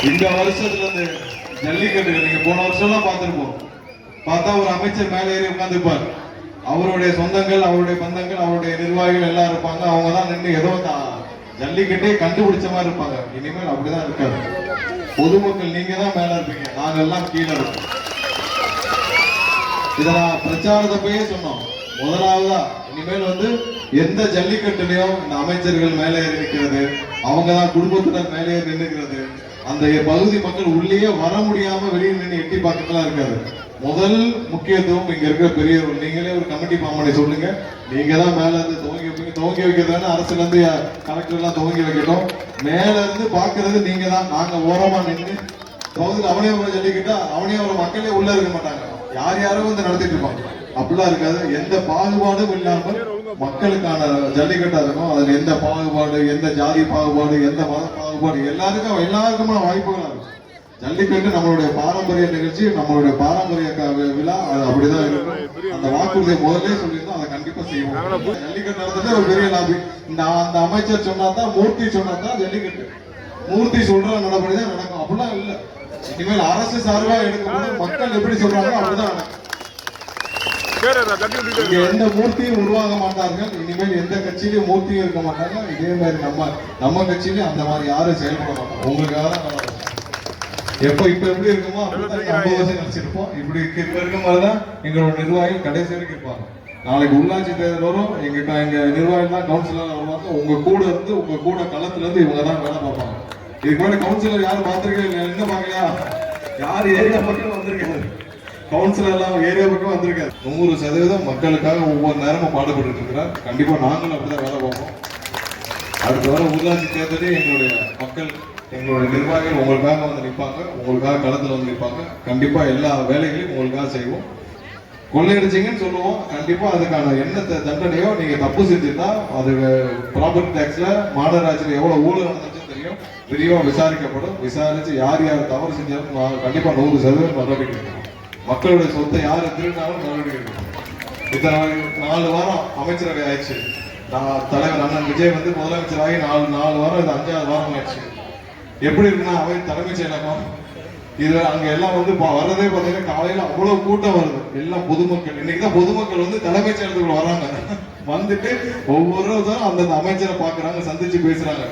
இந்த வருஷத்துல இருந்து ஜல்லிக்கட்டு நீங்க போன வருஷம்லாம் பார்த்திருப்போம். பார்த்தா ஒரு அமைச்சர் மேலே ஏறி உட்கார்ந்துருப்பார். அவருடைய சொந்தங்கள், அவருடைய பந்தங்கள், அவருடைய நிர்வாகிகள் எல்லாம் இருப்பாங்க. அவங்க தான் நின்று ஏதோ ஜல்லிக்கட்டே கண்டுபிடிச்ச மாதிரி இருப்பாங்க. இனிமேல் அப்படிதான் இருக்காது. பொதுமக்கள் நீங்க தான் மேல இருப்பீங்க, நாங்கெல்லாம் கீழே இருப்போம். இதை நான் பிரச்சாரத்தையே சொன்னோம். முதலாவதா இனிமேல் எந்த ஜல்லிக்கட்டுலயும் இந்த அமைச்சர்கள் மேலே ஏறி நிற்கிறது, அவங்கதான் குடும்பத்தினர் மேலே ஏறி நின்றுக்கிறது, அந்த பகுதி மக்கள் உள்ளே வர முடியாம வெளியே நின்று எட்டி பார்க்கலாம் இருக்காது. முதல் முக்கியத்துவம் இங்க இருக்கிற பெரியவர்கள், நீங்களே ஒரு கமிட்டி ஃபார்ம் பண்ணி சொல்லுங்க. நீங்க தான் மேல இருந்து துவங்கி வைப்பீங்க. துவங்கி வைக்கிறதுனா அரசுல இருந்து கலெக்டர் எல்லாம் துவங்கி வைக்கட்டும். மேல இருந்து பாக்குறது நீங்க தான். நாங்க ஓரமா நின்று பகுதியில் அவனே ஒரு ஜல்லிக்கிட்டா அவனே ஒரு மக்களே உள்ள இருக்க மாட்டாங்க. யார் யாரும் நடத்திட்டு இருப்பாங்க. அப்படிலாம் இருக்காது. எந்த பாகுபாடும் இல்லாமல் மக்களுக்கான ஜல்லிக்கட்டா இருக்கும். அதுல எந்த பாகுபாடு, எந்த ஜாதி பாகுபாடு, எந்த மத பாகுபாடு, எல்லாருக்குமான வாய்ப்புகளா இருக்கும். ஜல்லிக்கட்டு நம்மளுடைய பாரம்பரிய நிகழ்ச்சி, நம்மளுடைய பாரம்பரிய விழா. அது அப்படிதான் இருக்கும். அந்த வாக்குறுதியை முதலே சொல்லியிருந்தோம், அதை கண்டிப்பா செய்வோம். ஜல்லிக்கட்டு நடந்தது ஒரு பெரிய லாபி. அந்த அமைச்சர் சொன்னாதான், மூர்த்தி சொன்னாதான் ஜல்லிக்கட்டு. மூர்த்தி சொல்ற நடப்படிதான் நடக்கும். அப்படிலாம் இல்லை. இனிமேல் அரசு சார்பா எடுக்கும்போது மக்கள் எப்படி சொல்றாங்களோ அப்படிதான் நடக்கும். எந்த மூர்த்தியும் உருவாக மாட்டார்கள். இனிமேல் எந்த கட்சியிலும் மூர்த்தியும் இருக்க மாட்டாங்க. இதே மாதிரி நம்ம கட்சியிலும் அந்த மாதிரி யாரும் செயல்பட மாட்டாங்க. உங்களுக்காக தான் எப்போ இப்ப எப்படி இருக்குமோ அப்படிதான் 50 வருஷம் கழிச்சிருப்போம். இப்படி இருக்க மாதிரிதான் எங்களோட நிர்வாகிகள் கடைசி வரைக்கும் இருப்பாங்க. நாளைக்கு உள்ளாட்சி தேர்தல் வரும். எங்க நிர்வாகிகள் தான் கவுன்சிலர் வருவாங்க. உங்க கூட இருந்து, உங்க கூட களத்துல இருந்து இவங்க தான் வேலை பார்ப்பாங்க. இதுக்கு மேல கவுன்சிலர் யாரும் பார்த்திருக்கீங்க? என்ன பாக்கலையா? யார் ஏரியா பக்கம் வந்திருக்காரு? கவுன்சிலர் எல்லாம் ஏரியா பக்கம் வந்திருக்காரு. 100% மக்களுக்காக ஒவ்வொரு நேரமும் பாடுபட்டு இருக்கிறார். கண்டிப்பா நாங்களும் அப்படிதான் வேலை பார்ப்போம். அடுத்த வர உள்ளாட்சி தேர்தலே எங்களுடைய மக்கள், எங்களுடைய நிர்வாகிகள் உங்களுக்காக நிற்பாங்க. உங்களுக்காக களத்துல நிற்பாங்க. கண்டிப்பா எல்லா வேலைகளையும் உங்களுக்காக செய்வோம். கொள்ளையடிச்சிங்கன்னு சொல்லுவோம். கண்டிப்பா அதுக்கான என்ன தண்டனையோ, நீங்க தப்பு செஞ்சிருந்தா அது ப்ராப்பர்ட்டி டாக்ஸ்ல மாநகராட்சியில எவ்வளவு ஊழல் நடந்துச்சுன்னு தெரியும். விரிவா விசாரிக்கப்படும். விசாரிச்சு யார் யார் தவறு செஞ்சாலும் கண்டிப்பா 100% நடவடிக்கை எடுக்கணும். மக்களுடைய சொத்தை யாரு திருடினாலும் நடவடிக்கை எடுக்கணும். இத்தனை 4 வாரம் அமைச்சரவை ஆயிடுச்சு. தலைவர் அண்ணன் விஜய் முதலமைச்சராகி 4 வாரம், இது 5வது வாரம் ஆயிடுச்சு. எப்படி இருக்குன்னா அவை தலைமைச் செயலகம் இது அங்க எல்லாம் வர்றதே பாத்தீங்கன்னா காலையில அவ்வளவு கூட்டம் வருது. எல்லாம் பொதுமக்கள். இன்னைக்குதான் பொதுமக்கள் தலைமைச் செயலகத்துக்குள்ள வராங்க. வந்துட்டு ஒவ்வொருத்தரும் அந்தந்த அமைச்சரை பாக்குறாங்க, சந்திச்சு பேசுறாங்க.